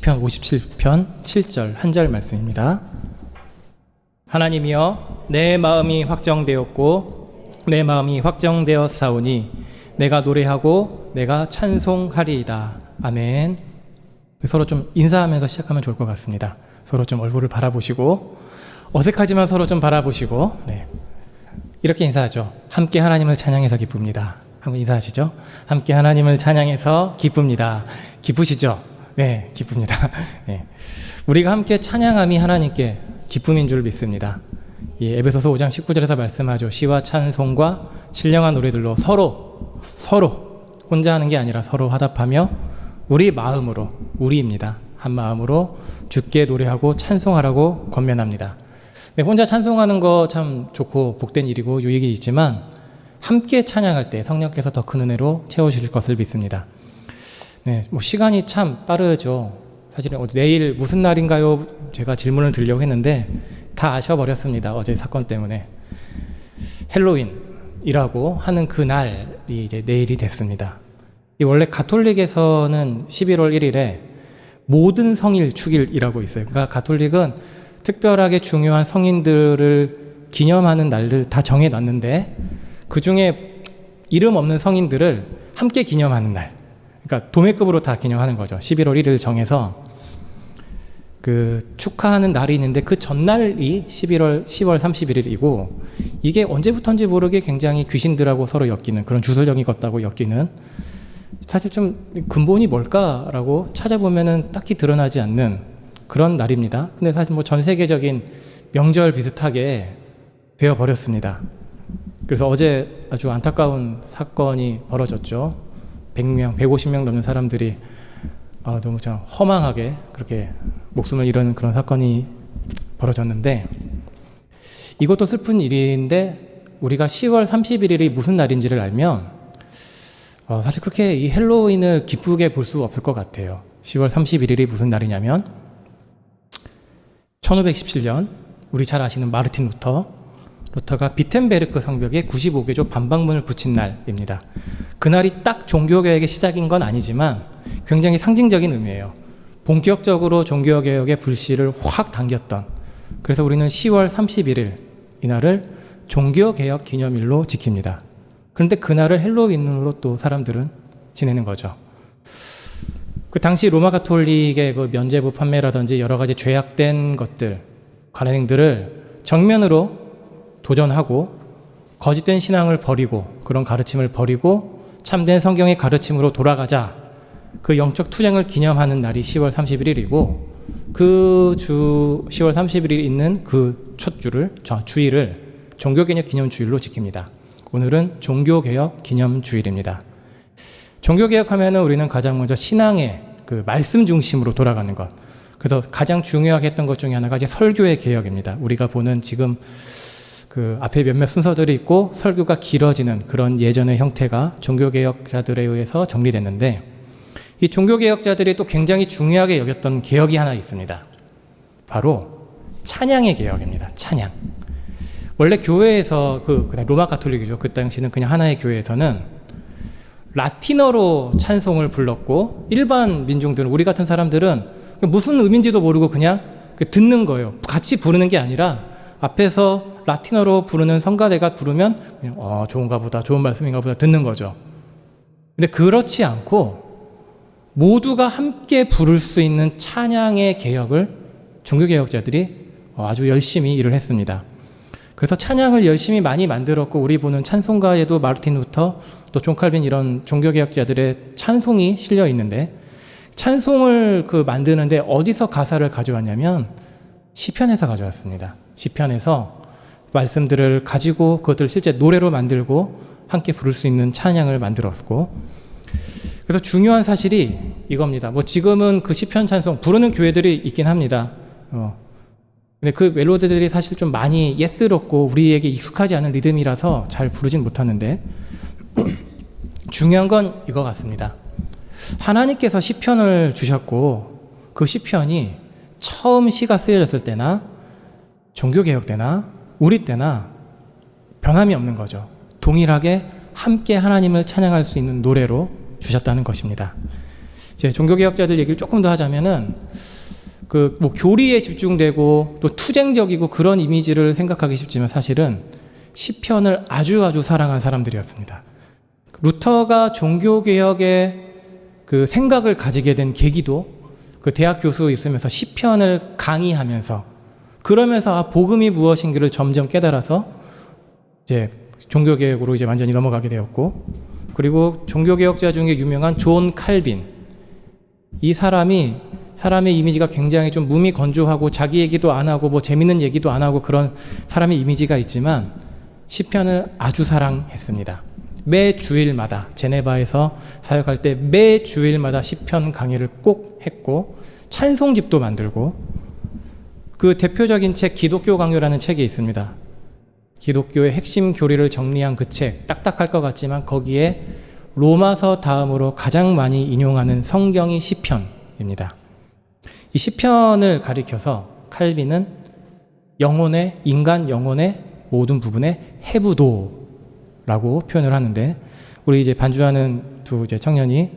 시편 57편 7절 한 절 말씀입니다. 하나님이여, 내 마음이 확정되었고 내 마음이 확정되었사오니 내가 노래하고 내가 찬송하리이다. 아멘. 서로 좀 인사하면서 시작하면 좋을 것 같습니다. 서로 좀 얼굴을 바라보시고, 어색하지만 서로 좀 바라보시고, 이렇게 인사하죠. 함께 하나님을 찬양해서 기쁩니다. 한번 인사하시죠. 함께 하나님을 찬양해서 기쁩니다. 기쁘시죠? 네, 기쁩니다. 네. 우리가 함께 찬양함이 하나님께 기쁨인 줄 믿습니다. 에베소서 5장 19절에서 말씀하죠. 시와 찬송과 신령한 노래들로 서로 혼자 하는 게 아니라 서로 화답하며 우리 마음으로, 우리입니다. 한 마음으로 주께 노래하고 찬송하라고 권면합니다. 네, 혼자 찬송하는 거 참 좋고 복된 일이고 유익이 있지만 함께 찬양할 때 성령께서 더 큰 은혜로 채워주실 것을 믿습니다. 네, 시간이 참 빠르죠. 사실은 내일 무슨 날인가요? 제가 질문을 드리려고 했는데 다 아셔버렸습니다. 어제 사건 때문에. 헬로윈이라고 하는 그 날이 이제 내일이 됐습니다. 원래 가톨릭에서는 11월 1일에 모든 성일 축일이라고 있어요. 그러니까 가톨릭은 특별하게 중요한 성인들을 기념하는 날을 다 정해놨는데 그 중에 이름 없는 성인들을 함께 기념하는 날, 그러니까 도매급으로 다 기념하는 거죠. 11월 1일 정해서 그 축하하는 날이 있는데 그 전날이 10월 31일이고 이게 언제부터인지 모르게 굉장히 귀신들하고 서로 엮이는 그런 주술적인 것하고 엮이는, 사실 좀 근본이 뭘까라고 찾아보면은 딱히 드러나지 않는 그런 날입니다. 근데 사실 전 세계적인 명절 비슷하게 되어버렸습니다. 그래서 어제 아주 안타까운 사건이 벌어졌죠. 100명, 150명 넘는 사람들이 너무 참 허망하게 그렇게 목숨을 잃은 그런 사건이 벌어졌는데, 이것도 슬픈 일인데 우리가 10월 31일이 무슨 날인지를 알면 사실 그렇게 이 헬로윈을 기쁘게 볼 수 없을 것 같아요. 10월 31일이 무슨 날이냐면 1517년 우리 잘 아시는 마르틴 루터가 비텐베르크 성벽에 95개조 반박문을 붙인 날입니다. 그날이 딱 종교개혁의 시작인 건 아니지만 굉장히 상징적인 의미예요. 본격적으로 종교개혁의 불씨를 확 당겼던, 그래서 우리는 10월 31일 이날을 종교개혁 기념일로 지킵니다. 그런데 그날을 헬로윈으로 또 사람들은 지내는 거죠. 그 당시 로마 가톨릭의 그 면죄부 판매라든지 여러 가지 죄악된 것들, 관행들을 정면으로 도전하고 거짓된 신앙을 버리고 그런 가르침을 버리고 참된 성경의 가르침으로 돌아가자, 그 영적 투쟁을 기념하는 날이 10월 31일이고 그 주 10월 31일 있는 그 첫 주일을 종교개혁 기념주일로 지킵니다. 오늘은 종교개혁 기념주일입니다. 종교개혁하면 우리는 가장 먼저 신앙의 그 말씀 중심으로 돌아가는 것, 그래서 가장 중요하게 했던 것 중에 하나가 이제 설교의 개혁입니다. 우리가 보는 지금 그 앞에 몇몇 순서들이 있고 설교가 길어지는 그런 예전의 형태가 종교개혁자들에 의해서 정리됐는데, 이 종교개혁자들이 또 굉장히 중요하게 여겼던 개혁이 하나 있습니다. 바로 찬양의 개혁입니다. 찬양. 원래 교회에서 그냥 로마 가톨릭이죠. 그 당시는 그냥 하나의 교회에서는 라틴어로 찬송을 불렀고 일반 민중들은, 우리 같은 사람들은 무슨 의미인지도 모르고 그냥 듣는 거예요. 같이 부르는 게 아니라 앞에서 라틴어로 부르는 성가대가 부르면 그냥 좋은가 보다, 좋은 말씀인가 보다 듣는 거죠. 근데 그렇지 않고 모두가 함께 부를 수 있는 찬양의 개혁을 종교개혁자들이 아주 열심히 일을 했습니다. 그래서 찬양을 열심히 많이 만들었고, 우리 보는 찬송가에도 마르틴 루터, 또 존 칼빈 이런 종교개혁자들의 찬송이 실려 있는데, 찬송을 만드는데 어디서 가사를 가져왔냐면 시편에서 가져왔습니다. 시편에서 말씀들을 가지고 그것들을 실제 노래로 만들고 함께 부를 수 있는 찬양을 만들었고, 그래서 중요한 사실이 이겁니다. 지금은 그 시편 찬송 부르는 교회들이 있긴 합니다. 근데 그 멜로디들이 사실 좀 많이 옛스럽고 우리에게 익숙하지 않은 리듬이라서 잘 부르진 못하는데 중요한 건 이거 같습니다. 하나님께서 시편을 주셨고 그 시편이 처음 시가 쓰여졌을 때나 종교개혁 때나 우리 때나 변함이 없는 거죠. 동일하게 함께 하나님을 찬양할 수 있는 노래로 주셨다는 것입니다. 이제 종교개혁자들 얘기를 조금 더 하자면은 그 뭐 교리에 집중되고 또 투쟁적이고 그런 이미지를 생각하기 쉽지만 사실은 시편을 아주 사랑한 사람들이었습니다. 루터가 종교개혁의 그 생각을 가지게 된 계기도 그 대학 교수 있으면서 시편을 강의하면서 그러면서 복음이 무엇인지를 점점 깨달아서 이제 종교개혁으로 이제 완전히 넘어가게 되었고, 그리고 종교개혁자 중에 유명한 존 칼빈, 이 사람의 이미지가 굉장히 좀 몸이 건조하고 자기 얘기도 안 하고 뭐 재밌는 얘기도 안 하고 그런 사람의 이미지가 있지만 시편을 아주 사랑했습니다. 매 주일마다 제네바에서 사역할 때 매 주일마다 시편 강의를 꼭 했고 찬송집도 만들고, 그 대표적인 책 기독교 강요라는 책이 있습니다. 기독교의 핵심 교리를 정리한 그 책, 딱딱할 것 같지만 거기에 로마서 다음으로 가장 많이 인용하는 성경이 시편입니다. 이 시편을 가리켜서 칼빈은 인간 영혼의 모든 부분에 해부도라고 표현을 하는데, 우리 이제 반주하는 두 이제 청년이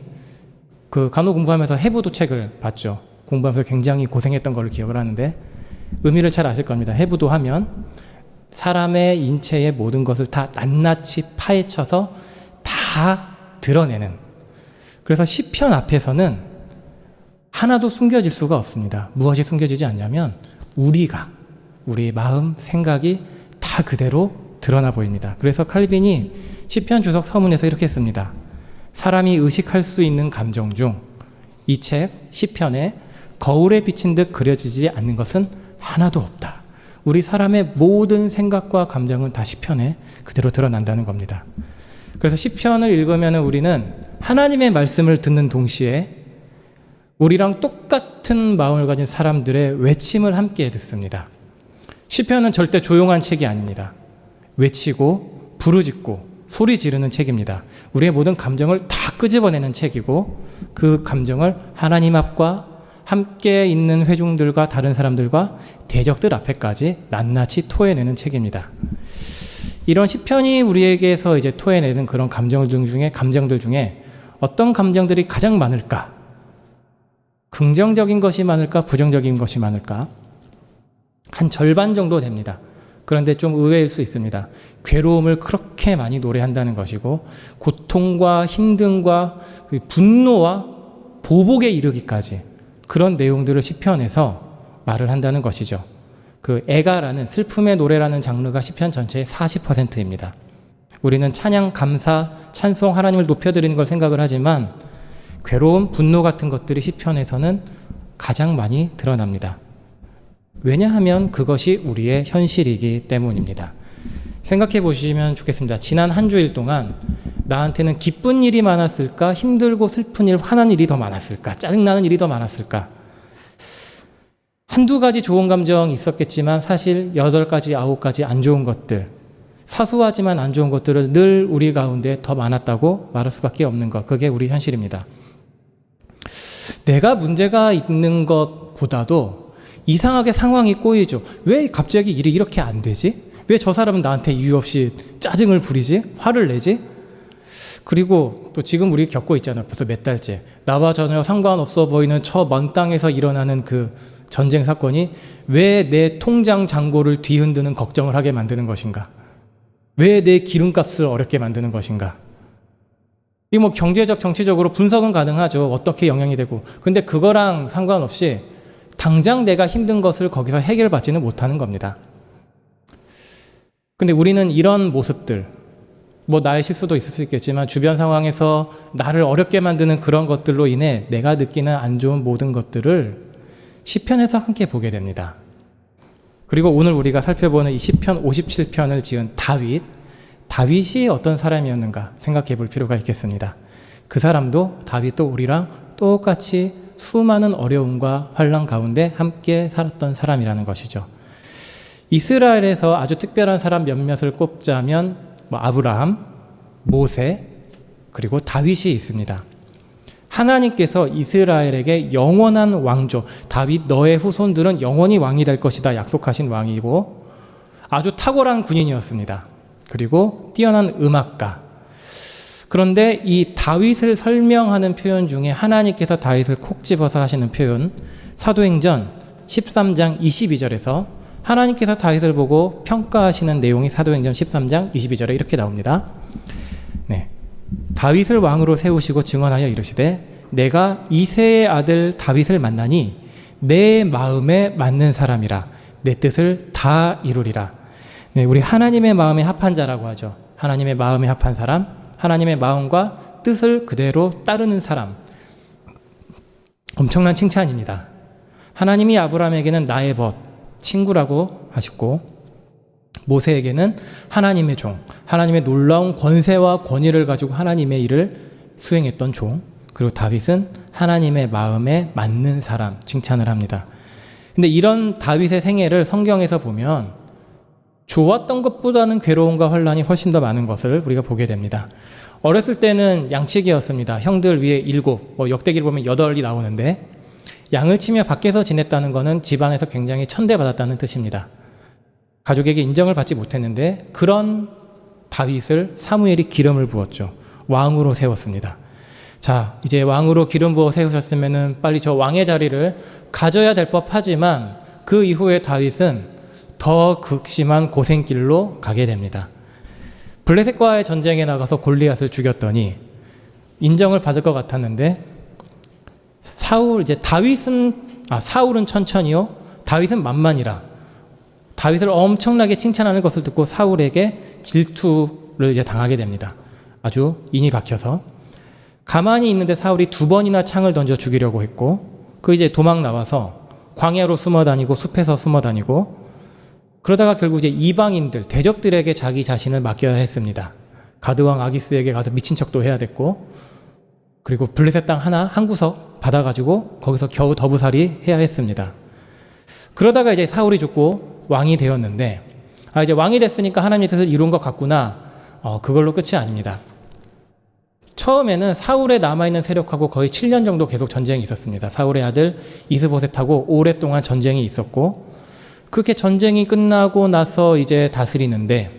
그 간호 공부하면서 해부도 책을 봤죠. 공부하면서 굉장히 고생했던 걸 기억을 하는데 의미를 잘 아실 겁니다. 해부도 하면 사람의 인체의 모든 것을 다 낱낱이 파헤쳐서 다 드러내는, 그래서 시편 앞에서는 하나도 숨겨질 수가 없습니다. 무엇이 숨겨지지 않냐면 우리의 마음, 생각이 다 그대로 드러나 보입니다. 그래서 칼빈이 시편 주석 서문에서 이렇게 했습니다. 사람이 의식할 수 있는 감정 중 이 책 시편에 거울에 비친 듯 그려지지 않는 것은 하나도 없다. 우리 사람의 모든 생각과 감정은 다 시편에 그대로 드러난다는 겁니다. 그래서 시편을 읽으면 우리는 하나님의 말씀을 듣는 동시에 우리랑 똑같은 마음을 가진 사람들의 외침을 함께 듣습니다. 시편은 절대 조용한 책이 아닙니다. 외치고 부르짖고 소리 지르는 책입니다. 우리의 모든 감정을 다 끄집어내는 책이고, 그 감정을 하나님 앞과 함께 있는 회중들과 다른 사람들과 대적들 앞에까지 낱낱이 토해내는 책입니다. 이런 시편이 우리에게서 이제 토해내는 그런 감정들 중에 어떤 감정들이 가장 많을까? 긍정적인 것이 많을까? 부정적인 것이 많을까? 한 절반 정도 됩니다. 그런데 좀 의외일 수 있습니다. 괴로움을 그렇게 많이 노래한다는 것이고, 고통과 힘듦과 분노와 보복에 이르기까지 그런 내용들을 시편에서 말을 한다는 것이죠. 그 애가라는 슬픔의 노래라는 장르가 시편 전체의 40%입니다. 우리는 찬양, 감사, 찬송, 하나님을 높여드리는 걸 생각을 하지만 괴로움, 분노 같은 것들이 시편에서는 가장 많이 드러납니다. 왜냐하면 그것이 우리의 현실이기 때문입니다. 생각해 보시면 좋겠습니다. 지난 한 주일 동안 나한테는 기쁜 일이 많았을까? 힘들고 슬픈 일, 화난 일이 더 많았을까? 짜증나는 일이 더 많았을까? 한두 가지 좋은 감정이 있었겠지만 사실 8가지, 9가지 안 좋은 것들, 사소하지만 안 좋은 것들을 늘 우리 가운데 더 많았다고 말할 수밖에 없는 것, 그게 우리 현실입니다. 내가 문제가 있는 것보다도 이상하게 상황이 꼬이죠. 왜 갑자기 일이 이렇게 안 되지? 왜 저 사람은 나한테 이유 없이 짜증을 부리지? 화를 내지? 그리고 또 지금 우리 겪고 있잖아요. 벌써 몇 달째. 나와 전혀 상관없어 보이는 저 먼 땅에서 일어나는 그 전쟁 사건이 왜 내 통장 잔고를 뒤흔드는 걱정을 하게 만드는 것인가? 왜 내 기름값을 어렵게 만드는 것인가? 이 뭐 경제적, 정치적으로 분석은 가능하죠. 어떻게 영향이 되고. 근데 그거랑 상관없이 당장 내가 힘든 것을 거기서 해결받지는 못하는 겁니다. 근데 우리는 이런 모습들, 뭐 나의 실수도 있을 수 있겠지만 주변 상황에서 나를 어렵게 만드는 그런 것들로 인해 내가 느끼는 안 좋은 모든 것들을 시편에서 함께 보게 됩니다. 그리고 오늘 우리가 살펴보는 이 시편 57편을 지은 다윗이 어떤 사람이었는가 생각해 볼 필요가 있겠습니다. 그 사람도 다윗도 우리랑 똑같이 수많은 어려움과 환난 가운데 함께 살았던 사람이라는 것이죠. 이스라엘에서 아주 특별한 사람 몇몇을 꼽자면 아브라함, 모세, 그리고 다윗이 있습니다. 하나님께서 이스라엘에게 영원한 왕조, 다윗 너의 후손들은 영원히 왕이 될 것이다 약속하신 왕이고, 아주 탁월한 군인이었습니다. 그리고 뛰어난 음악가, 그런데 이 다윗을 설명하는 표현 중에 하나님께서 다윗을 콕 집어서 하시는 표현, 사도행전 13장 22절에서 하나님께서 다윗을 보고 평가하시는 내용이 사도행전 13장 22절에 이렇게 나옵니다. 네. 다윗을 왕으로 세우시고 증언하여 이르시되 내가 이새의 아들 다윗을 만나니 내 마음에 맞는 사람이라 내 뜻을 다 이루리라. 네, 우리 하나님의 마음에 합한 자라고 하죠. 하나님의 마음에 합한 사람, 하나님의 마음과 뜻을 그대로 따르는 사람. 엄청난 칭찬입니다. 하나님이 아브라함에게는 나의 벗, 친구라고 하셨고, 모세에게는 하나님의 종, 하나님의 놀라운 권세와 권위를 가지고 하나님의 일을 수행했던 종, 그리고 다윗은 하나님의 마음에 맞는 사람, 칭찬을 합니다. 근데 이런 다윗의 생애를 성경에서 보면 좋았던 것보다는 괴로움과 환란이 훨씬 더 많은 것을 우리가 보게 됩니다. 어렸을 때는 양치기였습니다. 형들 위에 7, 역대기를 보면 8이 나오는데 양을 치며 밖에서 지냈다는 것은 집안에서 굉장히 천대받았다는 뜻입니다. 가족에게 인정을 받지 못했는데 그런 다윗을 사무엘이 기름을 부었죠. 왕으로 세웠습니다. 자, 이제 왕으로 기름 부어 세우셨으면 빨리 저 왕의 자리를 가져야 될 법하지만 그 이후에 다윗은 더 극심한 고생길로 가게 됩니다. 블레셋과의 전쟁에 나가서 골리앗을 죽였더니 인정을 받을 것 같았는데 사울은 천천히요, 다윗은 만만이라 다윗을 엄청나게 칭찬하는 것을 듣고 사울에게 질투를 이제 당하게 됩니다. 아주 인이 박혀서 가만히 있는데 사울이 2번이나 창을 던져 죽이려고 했고, 그 이제 도망 나와서 광야로 숨어 다니고 숲에서 숨어 다니고, 그러다가 결국 이제 이방인들, 대적들에게 자기 자신을 맡겨야 했습니다. 가드왕 아기스에게 가서 미친 척도 해야 됐고, 그리고 블레셋 땅 한 구석 받아가지고 거기서 겨우 더부살이 해야 했습니다. 그러다가 이제 사울이 죽고 왕이 되었는데, 이제 왕이 됐으니까 하나님의 뜻을 이룬 것 같구나. 그걸로 끝이 아닙니다. 처음에는 사울에 남아있는 세력하고 거의 7년 정도 계속 전쟁이 있었습니다. 사울의 아들 이스보셋하고 오랫동안 전쟁이 있었고, 그렇게 전쟁이 끝나고 나서 이제 다스리는데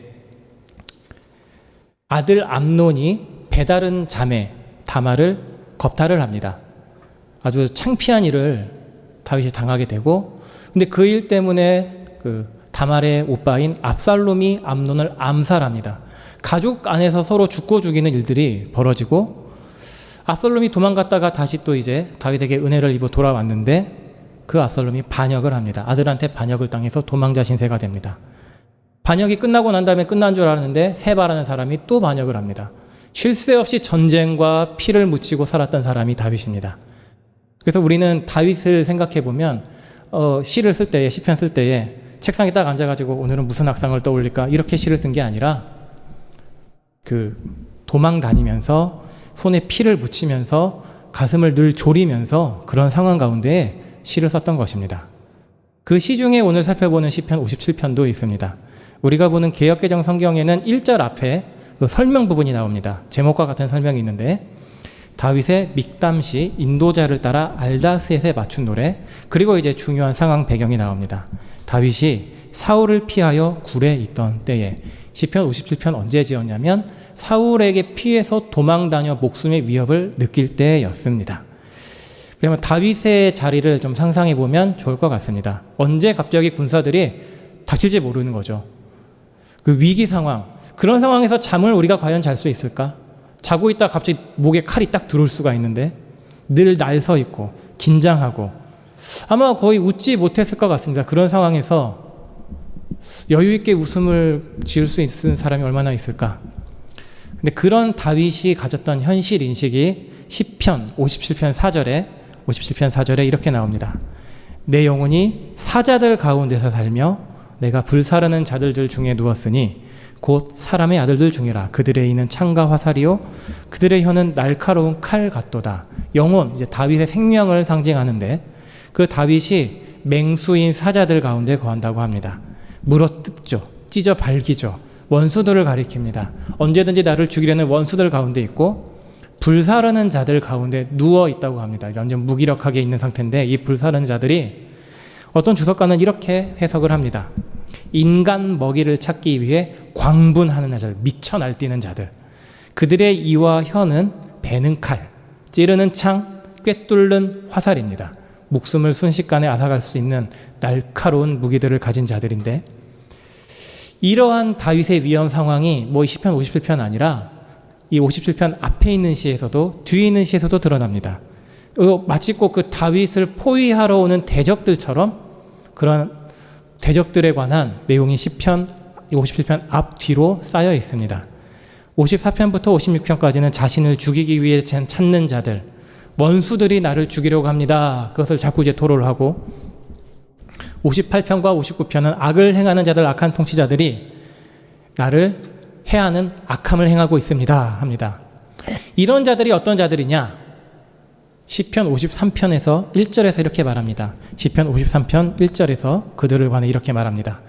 아들 암논이 배다른 자매 다말을 겁탈을 합니다. 아주 창피한 일을 다윗이 당하게 되고, 근데 그 일 때문에 그 다말의 오빠인 압살롬이 암논을 암살합니다. 가족 안에서 서로 죽고 죽이는 일들이 벌어지고, 압살롬이 도망갔다가 다시 또 이제 다윗에게 은혜를 입어 돌아왔는데 그 압살롬이 반역을 합니다. 아들한테 반역을 당해서 도망자 신세가 됩니다. 반역이 끝나고 난 다음에 끝난 줄 알았는데 세바라는 사람이 또 반역을 합니다. 쉴 새 없이 전쟁과 피를 묻히고 살았던 사람이 다윗입니다. 그래서 우리는 다윗을 생각해 보면 시를 쓸 때에, 시편 쓸 때에 책상에 딱 앉아가지고 오늘은 무슨 악상을 떠올릴까 이렇게 시를 쓴 게 아니라 그 도망 다니면서 손에 피를 묻히면서 가슴을 늘 졸이면서 그런 상황 가운데 시를 썼던 것입니다. 그 시 중에 오늘 살펴보는 시편 57편도 있습니다. 우리가 보는 개역개정 성경에는 1절 앞에 그 설명 부분이 나옵니다. 제목과 같은 설명이 있는데 다윗의 믹담시 인도자를 따라 알다스에 맞춘 노래, 그리고 이제 중요한 상황 배경이 나옵니다. 다윗이 사울을 피하여 굴에 있던 때에, 시편 57편 언제 지었냐면 사울에게 피해서 도망다녀 목숨의 위협을 느낄 때였습니다. 그러면 다윗의 자리를 좀 상상해 보면 좋을 것 같습니다. 언제 갑자기 군사들이 닥칠지 모르는 거죠. 그 위기 상황, 그런 상황에서 잠을 우리가 과연 잘 수 있을까? 자고 있다 갑자기 목에 칼이 딱 들어올 수가 있는데 늘 날 서 있고 긴장하고 아마 거의 웃지 못했을 것 같습니다. 그런 상황에서 여유 있게 웃음을 지을 수 있는 사람이 얼마나 있을까? 근데 그런 다윗이 가졌던 현실 인식이 시편 57편 4절에 이렇게 나옵니다. 내 영혼이 사자들 가운데서 살며 내가 불사르는 자들들 중에 누웠으니 곧 사람의 아들들 중이라. 그들의 이는 창과 화살이요 그들의 혀는 날카로운 칼 같도다. 영혼, 이제 다윗의 생명을 상징하는데 그 다윗이 맹수인 사자들 가운데 거한다고 합니다. 물어뜯죠. 찢어 발기죠. 원수들을 가리킵니다. 언제든지 나를 죽이려는 원수들 가운데 있고 불사르는 자들 가운데 누워 있다고 합니다. 완전 무기력하게 있는 상태인데 이 불사르는 자들이, 어떤 주석가는 이렇게 해석을 합니다. 인간 먹이를 찾기 위해 광분하는 자들, 미쳐 날뛰는 자들. 그들의 이와 혀는 베는 칼, 찌르는 창, 꿰뚫는 화살입니다. 목숨을 순식간에 앗아갈 수 있는 날카로운 무기들을 가진 자들인데, 이러한 다윗의 위험 상황이 뭐 시편 57편 아니라 이 57편 앞에 있는 시에서도 뒤에 있는 시에서도 드러납니다. 마치 꼭 그 다윗을 포위하러 오는 대적들처럼 그런 대적들에 관한 내용이 시편 57편 앞뒤로 쌓여 있습니다. 54편부터 56편까지는 자신을 죽이기 위해 찾는 자들, 원수들이 나를 죽이려고 합니다. 그것을 자꾸 이제 토로를 하고, 58편과 59편은 악을 행하는 자들, 악한 통치자들이 나를 해하는 악함을 행하고 있습니다 합니다. 이런 자들이 어떤 자들이냐? 시편 53편에서 1절에서 이렇게 말합니다. 시편 53편 1절에서 그들을 관해 이렇게 말합니다.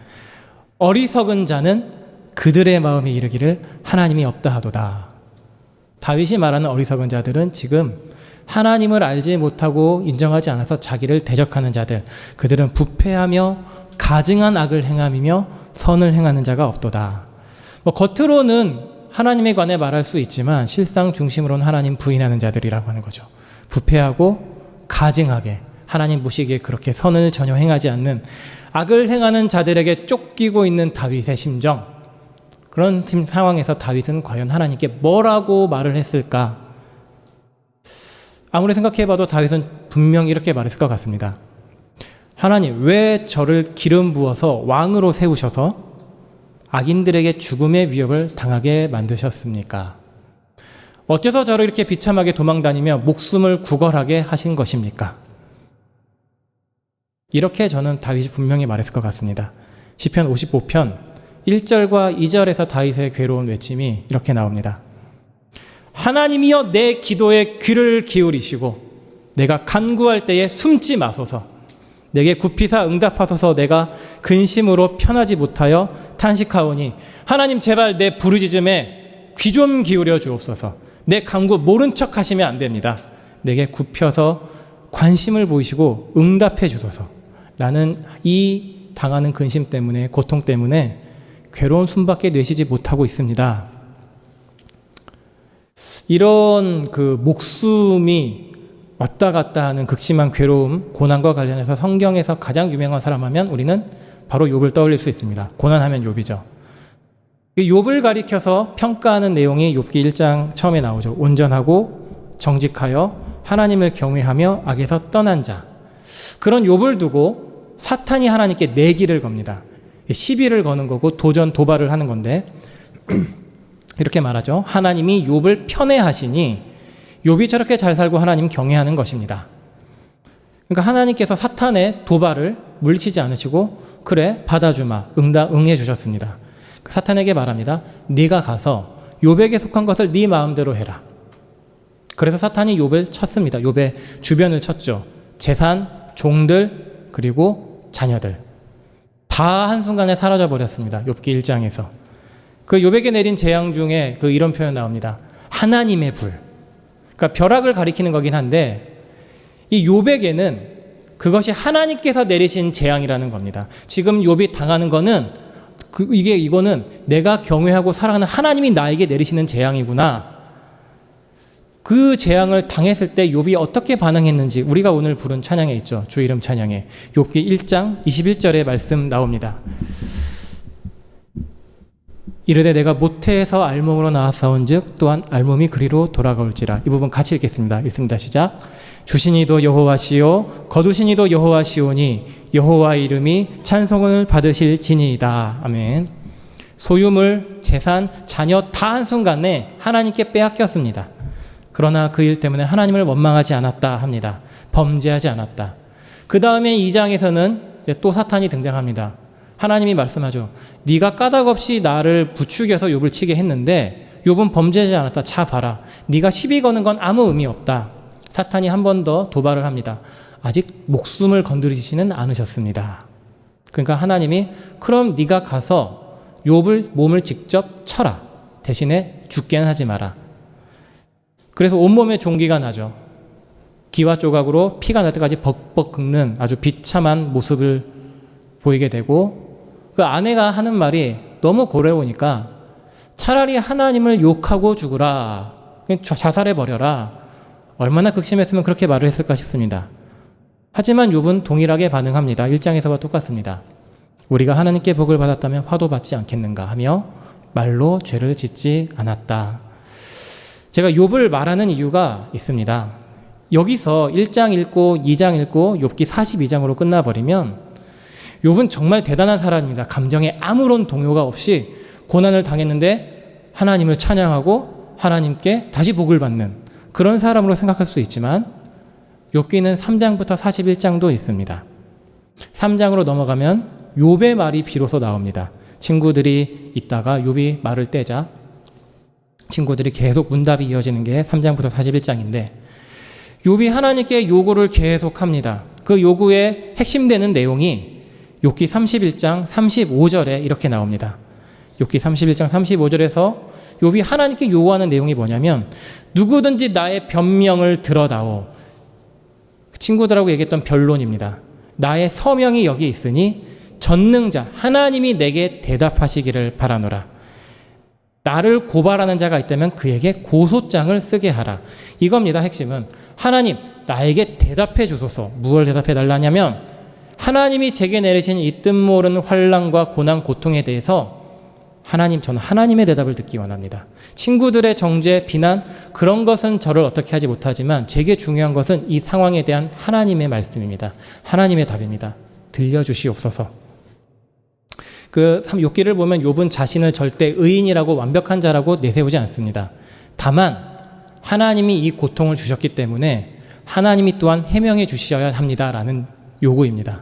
어리석은 자는 그들의 마음에 이르기를 하나님이 없다 하도다. 다윗이 말하는 어리석은 자들은 지금 하나님을 알지 못하고 인정하지 않아서 자기를 대적하는 자들, 그들은 부패하며 가증한 악을 행함이며 선을 행하는 자가 없도다. 겉으로는 하나님에 관해 말할 수 있지만 실상 중심으로는 하나님 부인하는 자들이라고 하는 거죠. 부패하고 가증하게 하나님 보시기에 그렇게 선을 전혀 행하지 않는 악을 행하는 자들에게 쫓기고 있는 다윗의 심정, 그런 상황에서 다윗은 과연 하나님께 뭐라고 말을 했을까? 아무리 생각해봐도 다윗은 분명히 이렇게 말했을 것 같습니다. 하나님, 왜 저를 기름 부어서 왕으로 세우셔서 악인들에게 죽음의 위협을 당하게 만드셨습니까? 어째서 저를 이렇게 비참하게 도망다니며 목숨을 구걸하게 하신 것입니까? 이렇게 저는 다윗이 분명히 말했을 것 같습니다. 시편 55편 1절과 2절에서 다윗의 괴로운 외침이 이렇게 나옵니다. 하나님이여 내 기도에 귀를 기울이시고 내가 간구할 때에 숨지 마소서. 내게 굽히사 응답하소서. 내가 근심으로 편하지 못하여 탄식하오니 하나님 제발 내 부르짖음에 귀 좀 기울여 주옵소서. 내 간구 모른 척 하시면 안 됩니다. 내게 굽혀서 관심을 보이시고 응답해 주소서. 나는 이 당하는 근심 때문에, 고통 때문에 괴로운 숨밖에 내쉬지 못하고 있습니다. 이런 그 목숨이 왔다 갔다 하는 극심한 괴로움, 고난과 관련해서 성경에서 가장 유명한 사람 하면 우리는 바로 욥을 떠올릴 수 있습니다. 고난하면 욥이죠. 욥을 가리켜서 평가하는 내용이 욥기 1장 처음에 나오죠. 온전하고 정직하여 하나님을 경외하며 악에서 떠난 자. 그런 욥을 두고 사탄이 하나님께 내기를 겁니다. 시비를 거는 거고 도전, 도발을 하는 건데 이렇게 말하죠. 하나님이 욥을 편애하시니 욥이 저렇게 잘 살고 하나님 경외하는 것입니다. 그러니까 하나님께서 사탄의 도발을 물리치지 않으시고 그래 받아주마, 응해 주셨습니다. 사탄에게 말합니다. 네가 가서 욥에게 속한 것을 네 마음대로 해라. 그래서 사탄이 욥을 쳤습니다. 욥의 주변을 쳤죠. 재산, 종들, 그리고 자녀들 다 한순간에 사라져 버렸습니다. 욥기 1장에서. 그 욥에게 내린 재앙 중에 그 이런 표현 나옵니다. 하나님의 불. 그러니까 벼락을 가리키는 거긴 한데 이 욥에게는 그것이 하나님께서 내리신 재앙이라는 겁니다. 지금 욥이 당하는 거는 이거는 내가 경외하고 사랑하는 하나님이 나에게 내리시는 재앙이구나. 그 재앙을 당했을 때 욥이 어떻게 반응했는지 우리가 오늘 부른 찬양에 있죠. 주 이름 찬양에 욥기 1장 21절의 말씀 나옵니다. 이르되 내가 모태에서 알몸으로 나왔사온즉 또한 알몸이 그리로 돌아가올지라. 이 부분 같이 읽겠습니다. 읽습니다. 시작. 주신 이도 여호와시요 거두신 이도 여호와시오니 여호와 이름이 찬송을 받으실 지니이다. 아멘. 소유물, 재산, 자녀 다 한순간에 하나님께 빼앗겼습니다. 그러나 그 일 때문에 하나님을 원망하지 않았다 합니다. 범죄하지 않았다. 그 다음에 2장에서는 또 사탄이 등장합니다. 하나님이 말씀하죠. 네가 까닭없이 나를 부추겨서 욥을 치게 했는데 욥은 범죄하지 않았다. 자 봐라. 네가 시비 거는 건 아무 의미 없다. 사탄이 한 번 더 도발을 합니다. 아직 목숨을 건드리지는 않으셨습니다. 그러니까 하나님이 그럼 네가 가서 욥을 몸을 직접 쳐라. 대신에 죽게는 하지 마라. 그래서 온몸에 종기가 나죠. 기와 조각으로 피가 날 때까지 벅벅 긁는 아주 비참한 모습을 보이게 되고 그 아내가 하는 말이 너무 고래오니까 차라리 하나님을 욕하고 죽으라, 자살해버려라. 얼마나 극심했으면 그렇게 말을 했을까 싶습니다. 하지만 욥은 동일하게 반응합니다. 1장에서와 똑같습니다. 우리가 하나님께 복을 받았다면 화도 받지 않겠는가 하며 말로 죄를 짓지 않았다. 제가 욥을 말하는 이유가 있습니다. 여기서 1장 읽고 2장 읽고 욥기 42장으로 끝나버리면 욥은 정말 대단한 사람입니다. 감정에 아무런 동요가 없이 고난을 당했는데 하나님을 찬양하고 하나님께 다시 복을 받는 그런 사람으로 생각할 수 있지만 욥기는 3장부터 41장도 있습니다. 3장으로 넘어가면 욥의 말이 비로소 나옵니다. 친구들이 있다가 욥이 말을 떼자 친구들이 계속 문답이 이어지는 게 3장부터 41장인데 욥이 하나님께 요구를 계속합니다. 그 요구의 핵심되는 내용이 욥기 31장 35절에 이렇게 나옵니다. 욥기 31장 35절에서 욥이 하나님께 요구하는 내용이 뭐냐면 누구든지 나의 변명을 들어다오. 친구들하고 얘기했던 변론입니다. 나의 서명이 여기 있으니 전능자 하나님이 내게 대답하시기를 바라노라. 나를 고발하는 자가 있다면 그에게 고소장을 쓰게 하라. 이겁니다. 핵심은 하나님 나에게 대답해 주소서. 무엇을 대답해 달라냐면 하나님이 제게 내리신 이 뜻 모르는 환난과 고난 고통에 대해서 하나님, 저는 하나님의 대답을 듣기 원합니다. 친구들의 정죄, 비난 그런 것은 저를 어떻게 하지 못하지만 제게 중요한 것은 이 상황에 대한 하나님의 말씀입니다. 하나님의 답입니다. 들려주시옵소서. 그 욥기를 보면 욥은 자신을 절대 의인이라고 완벽한 자라고 내세우지 않습니다. 다만 하나님이 이 고통을 주셨기 때문에 하나님이 또한 해명해 주셔야 합니다라는 요구입니다.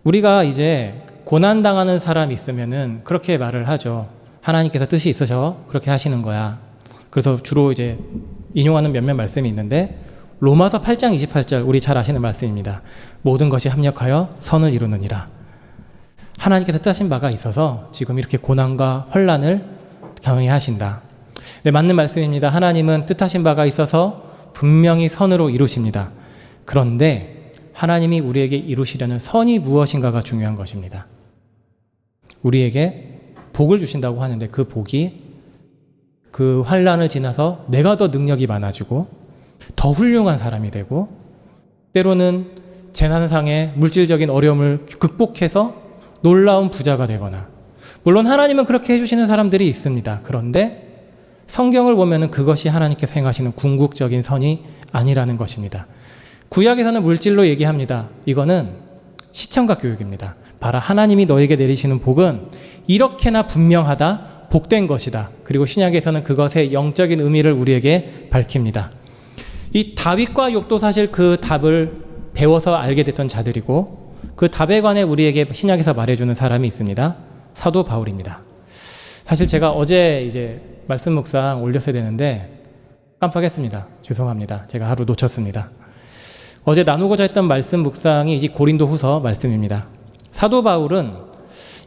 우리가 이제 고난당하는 사람이 있으면은 그렇게 말을 하죠. 하나님께서 뜻이 있으셔 그렇게 하시는 거야. 그래서 주로 이제 인용하는 몇몇 말씀이 있는데 로마서 8장 28절 우리 잘 아시는 말씀입니다. 모든 것이 합력하여 선을 이루느니라. 하나님께서 뜻하신 바가 있어서 지금 이렇게 고난과 환난을 경외하신다. 네, 맞는 말씀입니다. 하나님은 뜻하신 바가 있어서 분명히 선으로 이루십니다. 그런데 하나님이 우리에게 이루시려는 선이 무엇인가가 중요한 것입니다. 우리에게 복을 주신다고 하는데 그 복이 그 환난을 지나서 내가 더 능력이 많아지고 더 훌륭한 사람이 되고 때로는 재난상의 물질적인 어려움을 극복해서 놀라운 부자가 되거나 물론 하나님은 그렇게 해주시는 사람들이 있습니다. 그런데 성경을 보면 그것이 하나님께서 행하시는 궁극적인 선이 아니라는 것입니다. 구약에서는 물질로 얘기합니다. 이거는 시청각 교육입니다. 봐라 하나님이 너에게 내리시는 복은 이렇게나 분명하다 복된 것이다. 그리고 신약에서는 그것의 영적인 의미를 우리에게 밝힙니다. 이 다윗과 욥도 사실 그 답을 배워서 알게 됐던 자들이고 그 답에 관해 우리에게 신약에서 말해주는 사람이 있습니다. 사도 바울입니다. 사실 제가 어제 이제 말씀 묵상 올렸어야 되는데 깜빡했습니다. 죄송합니다. 제가 하루 놓쳤습니다. 어제 나누고자 했던 말씀 묵상이 이 고린도후서 말씀입니다. 사도 바울은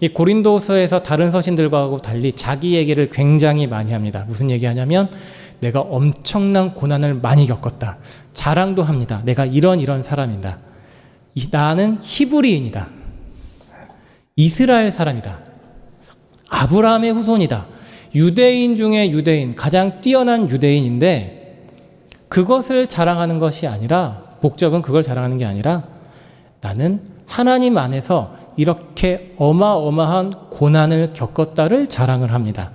이 고린도서에서 다른 서신들과 달리 자기 얘기를 굉장히 많이 합니다. 무슨 얘기하냐면 내가 엄청난 고난을 많이 겪었다. 자랑도 합니다. 내가 이런 사람이다. 나는 히브리인이다. 이스라엘 사람이다. 아브라함의 후손이다. 유대인 중에 유대인, 가장 뛰어난 유대인인데 그것을 자랑하는 것이 아니라 목적은 그걸 자랑하는 게 아니라 나는 하나님 안에서 이렇게 어마어마한 고난을 겪었다를 자랑을 합니다.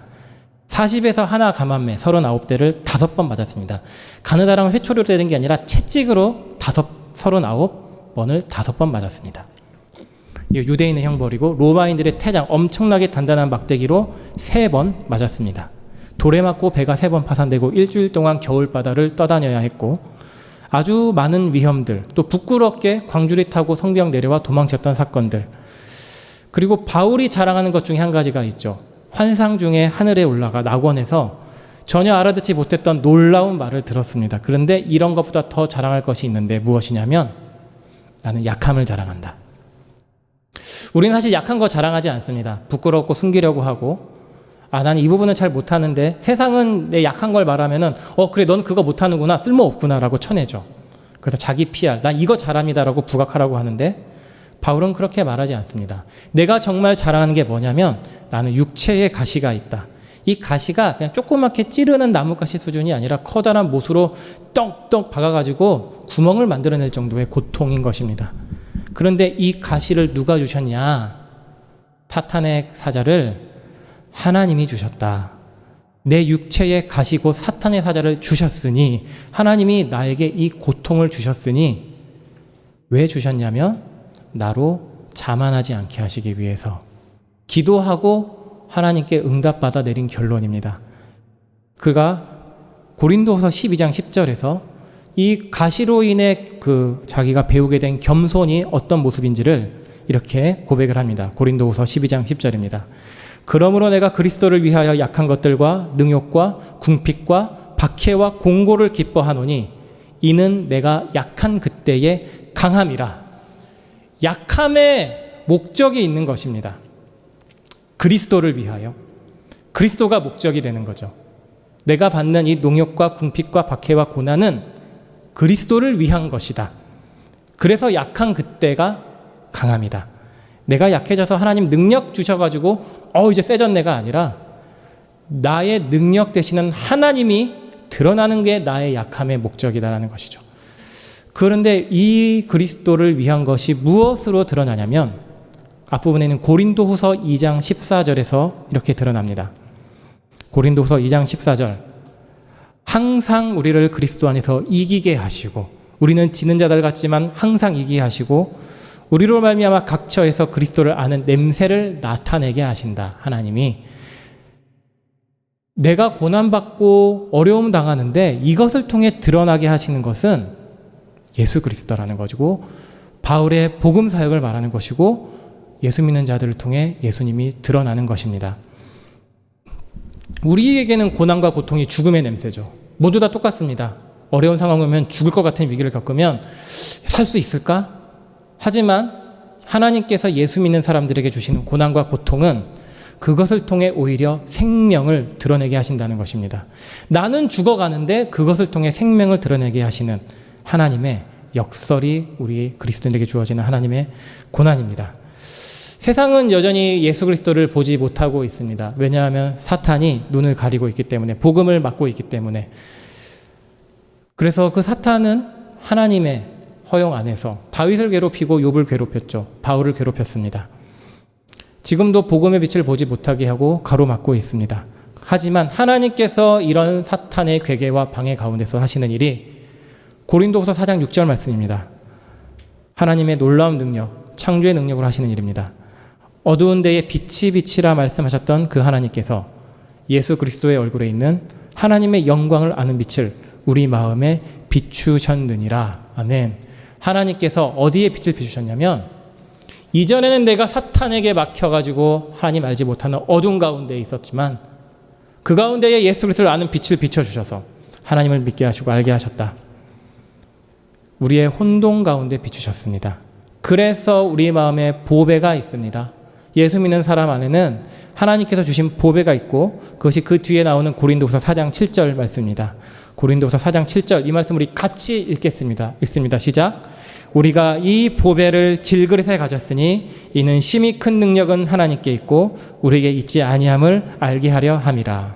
40에서 하나 감한매 39대를 5번 맞았습니다. 가느다란 회초리로 되는 게 아니라 채찍으로 39번을 5번 맞았습니다. 유대인의 형벌이고 로마인들의 태장 엄청나게 단단한 막대기로 3번 맞았습니다. 돌에 맞고 배가 3번 파산되고 일주일 동안 겨울바다를 떠다녀야 했고 아주 많은 위험들 또 부끄럽게 광주리 타고 성벽 내려와 도망쳤던 사건들 그리고 바울이 자랑하는 것 중에 한 가지가 있죠. 환상 중에 하늘에 올라가 낙원에서 전혀 알아듣지 못했던 놀라운 말을 들었습니다. 그런데 이런 것보다 더 자랑할 것이 있는데 무엇이냐면 나는 약함을 자랑한다. 우리는 사실 약한 거 자랑하지 않습니다. 부끄럽고 숨기려고 하고 나는 이 부분은 잘 못하는데 세상은 내 약한 걸 말하면은 그래 넌 그거 못하는구나 쓸모없구나 라고 쳐내죠. 그래서 자기 PR 난 이거 잘합니다 라고 부각하라고 하는데 바울은 그렇게 말하지 않습니다. 내가 정말 자랑하는 게 뭐냐면 나는 육체에 가시가 있다. 이 가시가 그냥 조그맣게 찌르는 나뭇가시 수준이 아니라 커다란 못으로 떡떡 박아가지고 구멍을 만들어낼 정도의 고통인 것입니다. 그런데 이 가시를 누가 주셨냐? 사탄의 사자를 하나님이 주셨다. 내 육체에 가시고 사탄의 사자를 주셨으니, 하나님이 나에게 이 고통을 주셨으니 왜 주셨냐면 나로 자만하지 않게 하시기 위해서. 기도하고 하나님께 응답받아 내린 결론입니다. 그가 고린도후서 12장 10절에서 이 가시로 인해 자기가 배우게 된 겸손이 어떤 모습인지를 이렇게 고백을 합니다. 고린도후서 12장 10절입니다. 그러므로 내가 그리스도를 위하여 약한 것들과 능욕과 궁핍과 박해와 공고를 기뻐하노니 이는 내가 약한 그때의 강함이라. 약함의 목적이 있는 것입니다. 그리스도를 위하여. 그리스도가 목적이 되는 거죠. 내가 받는 이 능욕과 궁핍과 박해와 고난은 그리스도를 위한 것이다. 그래서 약한 그때가 강함이다. 내가 약해져서 하나님 능력 주셔가지고 이제 세졌네가 아니라 나의 능력 되시는 하나님이 드러나는 게 나의 약함의 목적이다라는 것이죠. 그런데 이 그리스도를 위한 것이 무엇으로 드러나냐면 앞부분에는 고린도후서 2장 14절에서 이렇게 드러납니다. 고린도후서 2장 14절. 항상 우리를 그리스도 안에서 이기게 하시고, 우리는 지는 자들 같지만 항상 이기게 하시고, 우리로 말미암아 각처에서 그리스도를 아는 냄새를 나타내게 하신다. 하나님이. 내가 고난받고 어려움 당하는데 이것을 통해 드러나게 하시는 것은 예수 그리스도라는 것이고, 바울의 복음 사역을 말하는 것이고, 예수 믿는 자들을 통해 예수님이 드러나는 것입니다. 우리에게는 고난과 고통이 죽음의 냄새죠. 모두 다 똑같습니다. 어려운 상황 오면 죽을 것 같은 위기를 겪으면 살 수 있을까? 하지만 하나님께서 예수 믿는 사람들에게 주시는 고난과 고통은 그것을 통해 오히려 생명을 드러내게 하신다는 것입니다. 나는 죽어가는데 그것을 통해 생명을 드러내게 하시는 하나님의 역설이 우리 그리스도인에게 주어지는 하나님의 고난입니다. 세상은 여전히 예수 그리스도를 보지 못하고 있습니다. 왜냐하면 사탄이 눈을 가리고 있기 때문에, 복음을 막고 있기 때문에. 그래서 그 사탄은 하나님의 허용 안에서 다윗을 괴롭히고 욥을 괴롭혔죠. 바울을 괴롭혔습니다. 지금도 복음의 빛을 보지 못하게 하고 가로막고 있습니다. 하지만 하나님께서 이런 사탄의 괴계와 방해 가운데서 하시는 일이 고린도후서 4장 6절 말씀입니다. 하나님의 놀라운 능력, 창조의 능력으로 하시는 일입니다. 어두운 데에 빛이 빛이라 말씀하셨던 그 하나님께서 예수 그리스도의 얼굴에 있는 하나님의 영광을 아는 빛을 우리 마음에 비추셨느니라. 아멘. 하나님께서 어디에 빛을 비추셨냐면, 이전에는 내가 사탄에게 막혀가지고 하나님 알지 못하는 어둠 가운데 있었지만 그 가운데에 예수 그리스도를 아는 빛을 비춰주셔서 하나님을 믿게 하시고 알게 하셨다. 우리의 혼돈 가운데 비추셨습니다. 그래서 우리 마음에 보배가 있습니다. 예수 믿는 사람 안에는 하나님께서 주신 보배가 있고, 그것이 그 뒤에 나오는 고린도후서 4장 7절 말씀입니다. 고린도후서 4장 7절, 이 말씀 우리 같이 읽겠습니다. 읽습니다. 시작. 우리가 이 보배를 질그릇에 가졌으니 이는 심히 큰 능력은 하나님께 있고 우리에게 있지 아니함을 알게 하려 함이라.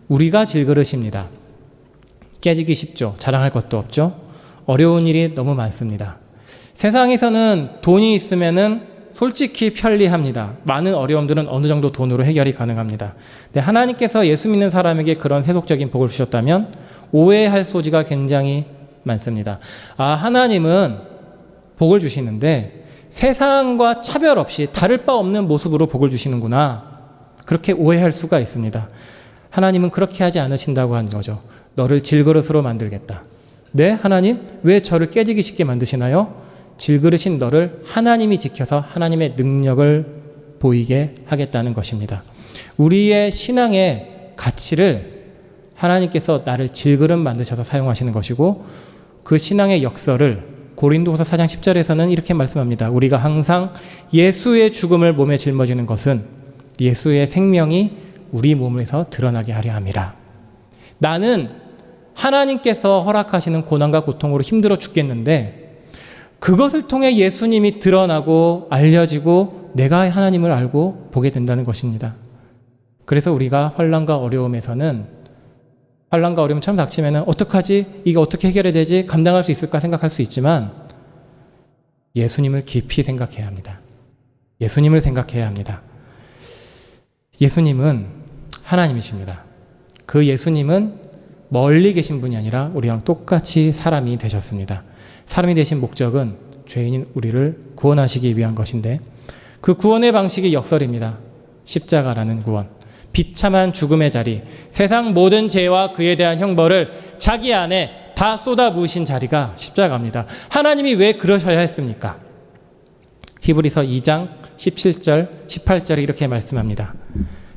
우리가 질그릇입니다. 깨지기 쉽죠. 자랑할 것도 없죠. 어려운 일이 너무 많습니다. 세상에서는 돈이 있으면은 솔직히 편리합니다. 많은 어려움들은 어느 정도 돈으로 해결이 가능합니다. 근데 하나님께서 예수 믿는 사람에게 그런 세속적인 복을 주셨다면 오해할 소지가 굉장히 많습니다. 하나님은 복을 주시는데 세상과 차별 없이 다를 바 없는 모습으로 복을 주시는구나. 그렇게 오해할 수가 있습니다. 하나님은 그렇게 하지 않으신다고 하는 거죠. 너를 질그릇으로 만들겠다. 네, 하나님? 왜 저를 깨지기 쉽게 만드시나요? 질그릇인 너를 하나님이 지켜서 하나님의 능력을 보이게 하겠다는 것입니다. 우리의 신앙의 가치를 하나님께서 나를 질그릇 만드셔서 사용하시는 것이고, 그 신앙의 역설을 고린도후서 4장 10절에서는 이렇게 말씀합니다. 우리가 항상 예수의 죽음을 몸에 짊어지는 것은 예수의 생명이 우리 몸에서 드러나게 하려 함이라. 나는 하나님께서 허락하시는 고난과 고통으로 힘들어 죽겠는데 그것을 통해 예수님이 드러나고 알려지고 내가 하나님을 알고 보게 된다는 것입니다. 그래서 우리가 환난과 어려움 처음 닥치면 어떡하지? 이게 어떻게 해결해야 되지? 감당할 수 있을까 생각할 수 있지만 예수님을 깊이 생각해야 합니다. 예수님을 생각해야 합니다. 예수님은 하나님이십니다. 그 예수님은 멀리 계신 분이 아니라 우리랑 똑같이 사람이 되셨습니다. 사람이 되신 목적은 죄인인 우리를 구원하시기 위한 것인데 그 구원의 방식이 역설입니다. 십자가라는 구원. 비참한 죽음의 자리, 세상 모든 죄와 그에 대한 형벌을 자기 안에 다 쏟아부으신 자리가 십자가입니다. 하나님이 왜 그러셔야 했습니까? 히브리서 2장 17절, 18절에 이렇게 말씀합니다.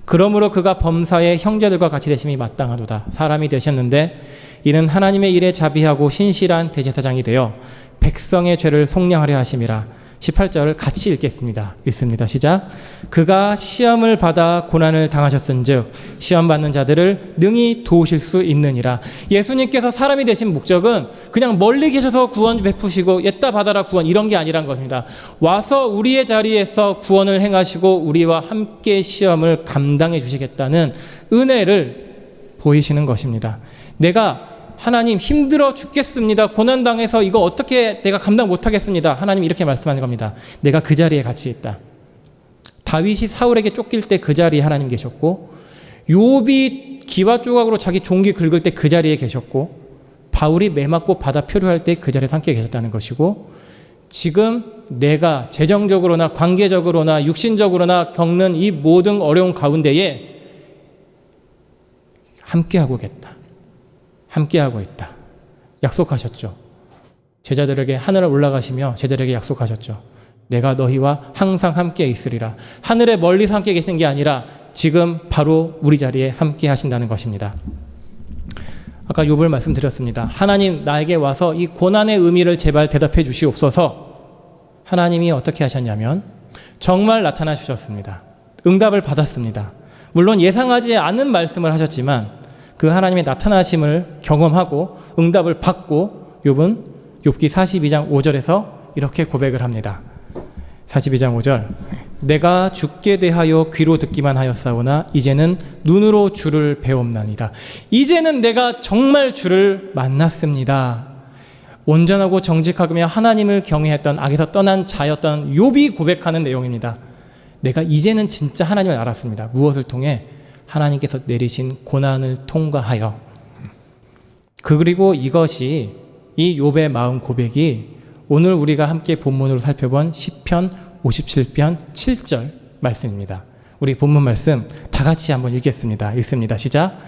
그러므로 그가 범사의 형제들과 같이 되심이 마땅하도다. 사람이 되셨는데 이는 하나님의 일에 자비하고 신실한 대제사장이 되어 백성의 죄를 속량하려 하심이라. 18절을 같이 읽겠습니다. 읽습니다. 시작. 그가 시험을 받아 고난을 당하셨은즉 시험 받는 자들을 능히 도우실 수 있느니라. 예수님께서 사람이 되신 목적은 그냥 멀리 계셔서 구원 베푸시고 옛다 받아라 구원 이런 게 아니란 것입니다. 와서 우리의 자리에서 구원을 행하시고 우리와 함께 시험을 감당해 주시겠다는 은혜를 보이시는 것입니다. 내가 하나님 힘들어 죽겠습니다. 고난당해서 이거 어떻게 내가 감당 못하겠습니다. 하나님 이렇게 말씀하는 겁니다. 내가 그 자리에 같이 있다. 다윗이 사울에게 쫓길 때 그 자리에 하나님 계셨고 욥이 기와 조각으로 자기 종기 긁을 때 그 자리에 계셨고 바울이 매 맞고 바다 표류할 때 그 자리에 함께 계셨다는 것이고 지금 내가 재정적으로나 관계적으로나 육신적으로나 겪는 이 모든 어려운 가운데에 함께하고 겠다. 함께하고 있다. 약속하셨죠. 제자들에게 하늘에 올라가시며 제자들에게 약속하셨죠. 내가 너희와 항상 함께 있으리라. 하늘에 멀리서 함께 계시는 게 아니라 지금 바로 우리 자리에 함께 하신다는 것입니다. 아까 욥을 말씀드렸습니다. 하나님 나에게 와서 이 고난의 의미를 제발 대답해 주시옵소서. 하나님이 어떻게 하셨냐면 정말 나타나 주셨습니다. 응답을 받았습니다. 물론 예상하지 않은 말씀을 하셨지만 그 하나님의 나타나심을 경험하고 응답을 받고 욥은 욥기 42장 5절에서 이렇게 고백을 합니다. 42장 5절 내가 주께 대하여 귀로 듣기만 하였사오나 이제는 눈으로 주를 배옵나이다. 이제는 내가 정말 주를 만났습니다. 온전하고 정직하며 하나님을 경외했던 악에서 떠난 자였던 욥이 고백하는 내용입니다. 내가 이제는 진짜 하나님을 알았습니다. 무엇을 통해? 하나님께서 내리신 고난을 통과하여. 그리고 이것이 이 욥의 마음 고백이 오늘 우리가 함께 본문으로 살펴본 시편 57편 7절 말씀입니다. 우리 본문 말씀 다 같이 한번 읽겠습니다. 읽습니다. 시작.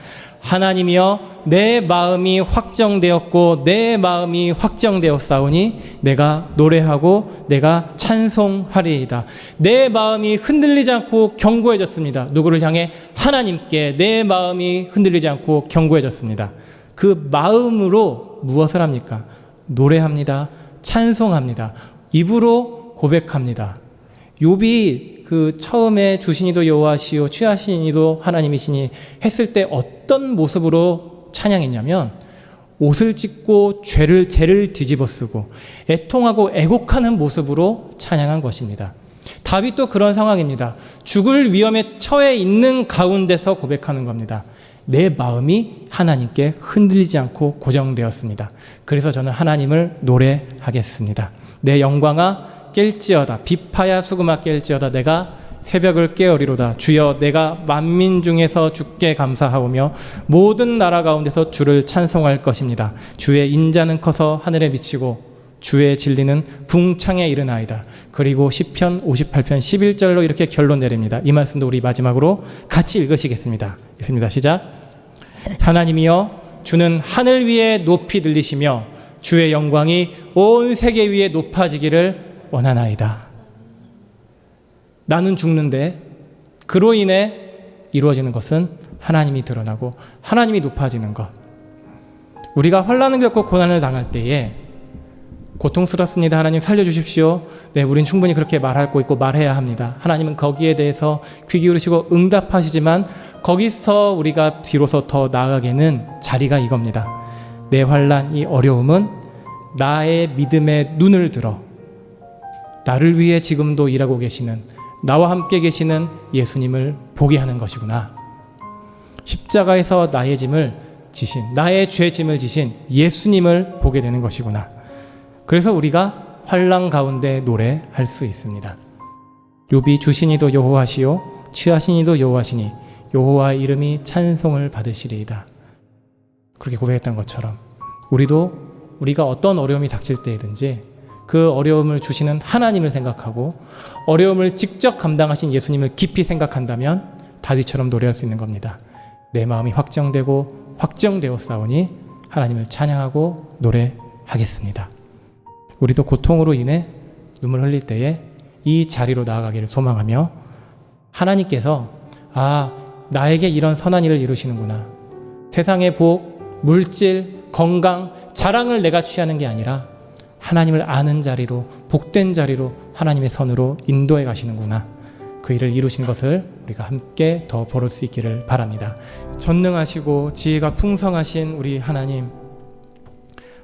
하나님이여 내 마음이 확정되었고 내 마음이 확정되었사오니 내가 노래하고 내가 찬송하리이다. 내 마음이 흔들리지 않고 견고해졌습니다. 누구를 향해? 하나님께 내 마음이 흔들리지 않고 견고해졌습니다. 그 마음으로 무엇을 합니까? 노래합니다. 찬송합니다. 입으로 고백합니다. 욥이 그 처음에 주신이도 여호와시오 취하시니도 하나님이시니 했을 때 어떤 모습으로 찬양했냐면 옷을 찢고 죄를 뒤집어 쓰고 애통하고 애곡하는 모습으로 찬양한 것입니다. 다윗도 그런 상황입니다. 죽을 위험에 처해 있는 가운데서 고백하는 겁니다. 내 마음이 하나님께 흔들리지 않고 고정되었습니다. 그래서 저는 하나님을 노래하겠습니다. 내 영광아 깰지어다. 비파야 수금아 깰지어다. 내가 새벽을 깨어리로다. 주여 내가 만민 중에서 주께 감사하오며 모든 나라 가운데서 주를 찬송할 것입니다. 주의 인자는 커서 하늘에 미치고 주의 진리는 붕창에 이르나이다. 그리고 시편 58편 11절로 이렇게 결론 내립니다. 이 말씀도 우리 마지막으로 같이 읽으시겠습니다. 읽습니다. 시작. 하나님이여 주는 하늘 위에 높이 들리시며 주의 영광이 온 세계 위에 높아지기를 원하나이다. 나는 죽는데 그로 인해 이루어지는 것은 하나님이 드러나고 하나님이 높아지는 것. 우리가 환난을 겪고 고난을 당할 때에 고통스럽습니다. 하나님 살려주십시오. 네, 우린 충분히 그렇게 말하고 있고 말해야 합니다. 하나님은 거기에 대해서 귀 기울이시고 응답하시지만 거기서 우리가 뒤로서 더 나아가게는 자리가 이겁니다. 내 환난, 이 어려움은 나의 믿음의 눈을 들어 나를 위해 지금도 일하고 계시는, 나와 함께 계시는 예수님을 보게 하는 것이구나. 십자가에서 나의 짐을 지신, 나의 죄 짐을 지신 예수님을 보게 되는 것이구나. 그래서 우리가 환난 가운데 노래할 수 있습니다. 욥이 주시니도 여호와시요 취하시니도 여호와시니 여호와의 이름이 찬송을 받으시리이다. 그렇게 고백했던 것처럼 우리가 어떤 어려움이 닥칠 때이든지 그 어려움을 주시는 하나님을 생각하고 어려움을 직접 감당하신 예수님을 깊이 생각한다면 다윗처럼 노래할 수 있는 겁니다. 내 마음이 확정되고 확정되었사오니 하나님을 찬양하고 노래하겠습니다. 우리도 고통으로 인해 눈물 흘릴 때에 이 자리로 나아가기를 소망하며 하나님께서 나에게 이런 선한 일을 이루시는구나. 세상의 복, 물질, 건강, 자랑을 내가 취하는 게 아니라 하나님을 아는 자리로, 복된 자리로 하나님의 선으로 인도해 가시는구나. 그 일을 이루신 것을 우리가 함께 더 보를 수 있기를 바랍니다. 전능하시고 지혜가 풍성하신 우리 하나님,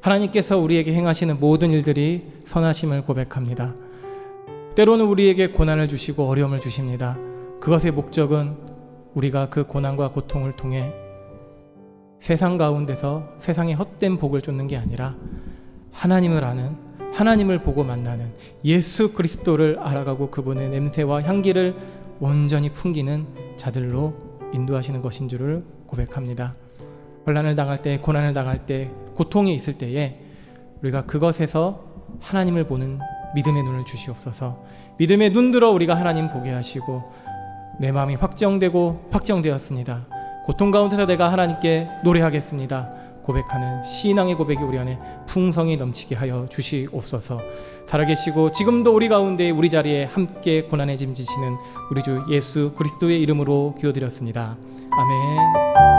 하나님께서 우리에게 행하시는 모든 일들이 선하심을 고백합니다. 때로는 우리에게 고난을 주시고 어려움을 주십니다. 그것의 목적은 우리가 그 고난과 고통을 통해 세상 가운데서 세상의 헛된 복을 쫓는 게 아니라 하나님을 아는, 하나님을 보고 만나는 예수 그리스도를 알아가고 그분의 냄새와 향기를 온전히 풍기는 자들로 인도하시는 것인 줄을 고백합니다. 혼란을 당할 때, 고난을 당할 때, 고통이 있을 때에 우리가 그것에서 하나님을 보는 믿음의 눈을 주시옵소서. 믿음의 눈 들어 우리가 하나님 보게 하시고 내 마음이 확정되고 확정되었습니다. 고통 가운데서 내가 하나님께 노래하겠습니다. 고백하는 신앙의 고백이 우리 안에 풍성히 넘치게 하여 주시옵소서. 살아계시고 지금도 우리 가운데 우리 자리에 함께 고난의 짐 지시는 우리 주 예수 그리스도의 이름으로 기도드렸습니다. 아멘.